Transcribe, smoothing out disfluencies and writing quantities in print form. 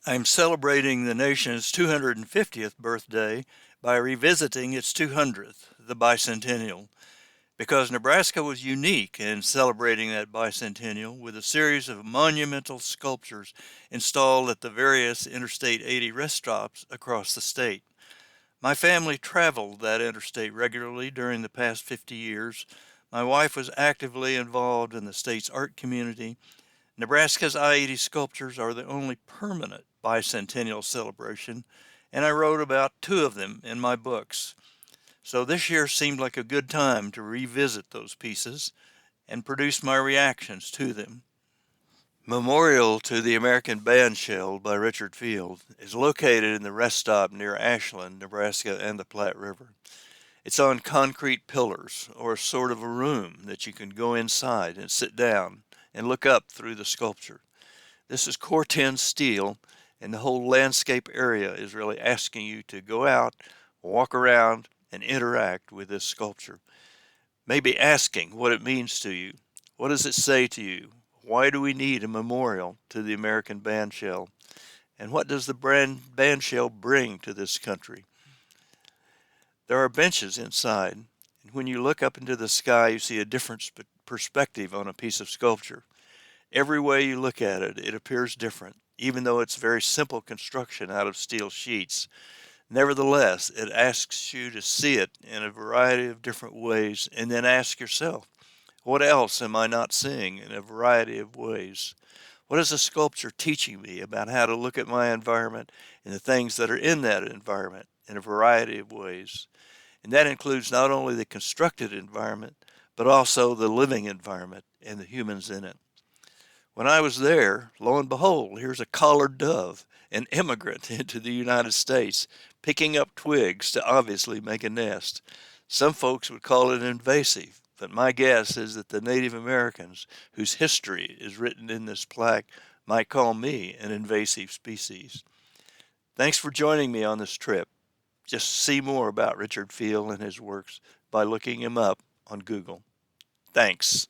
I'm celebrating the nation's 250th birthday by revisiting its 200th, the Bicentennial, because Nebraska was unique in celebrating that bicentennial with a series of monumental sculptures installed at the various Interstate 80 rest stops across the state. My family traveled that interstate regularly during the past 50 years. My wife was actively involved in the state's art community. Nebraska's I-80 sculptures are the only permanent bicentennial celebration, and I wrote about two of them in my books. So this year seemed like a good time to revisit those pieces and produce my reactions to them. Memorial to the American Bandshell by Richard Field is located in the rest stop near Ashland, Nebraska, and the Platte River. It's on concrete pillars, or sort of a room that you can go inside and sit down and look up through the sculpture. This is Corten steel, and the whole landscape area is really asking you to go out, walk around, and interact with this sculpture. Maybe asking what it means to you. What does it say to you? Why do we need a memorial to the American bandshell? And what does the bandshell bring to this country? There are benches inside, and when you look up into the sky, you see a different perspective on a piece of sculpture. Every way you look at it, it appears different, even though it's very simple construction out of steel sheets. Nevertheless, it asks you to see it in a variety of different ways and then ask yourself, what else am I not seeing in a variety of ways? What is the sculpture teaching me about how to look at my environment and the things that are in that environment in a variety of ways? And that includes not only the constructed environment, but also the living environment and the humans in it. When I was there, lo and behold, here's a collared dove, an immigrant into the United States, picking up twigs to obviously make a nest. Some folks would call it invasive, but my guess is that the Native Americans, whose history is written in this plaque, might call me an invasive species. Thanks for joining me on this trip. Just see more about Richard Field and his works by looking him up on Google. Thanks.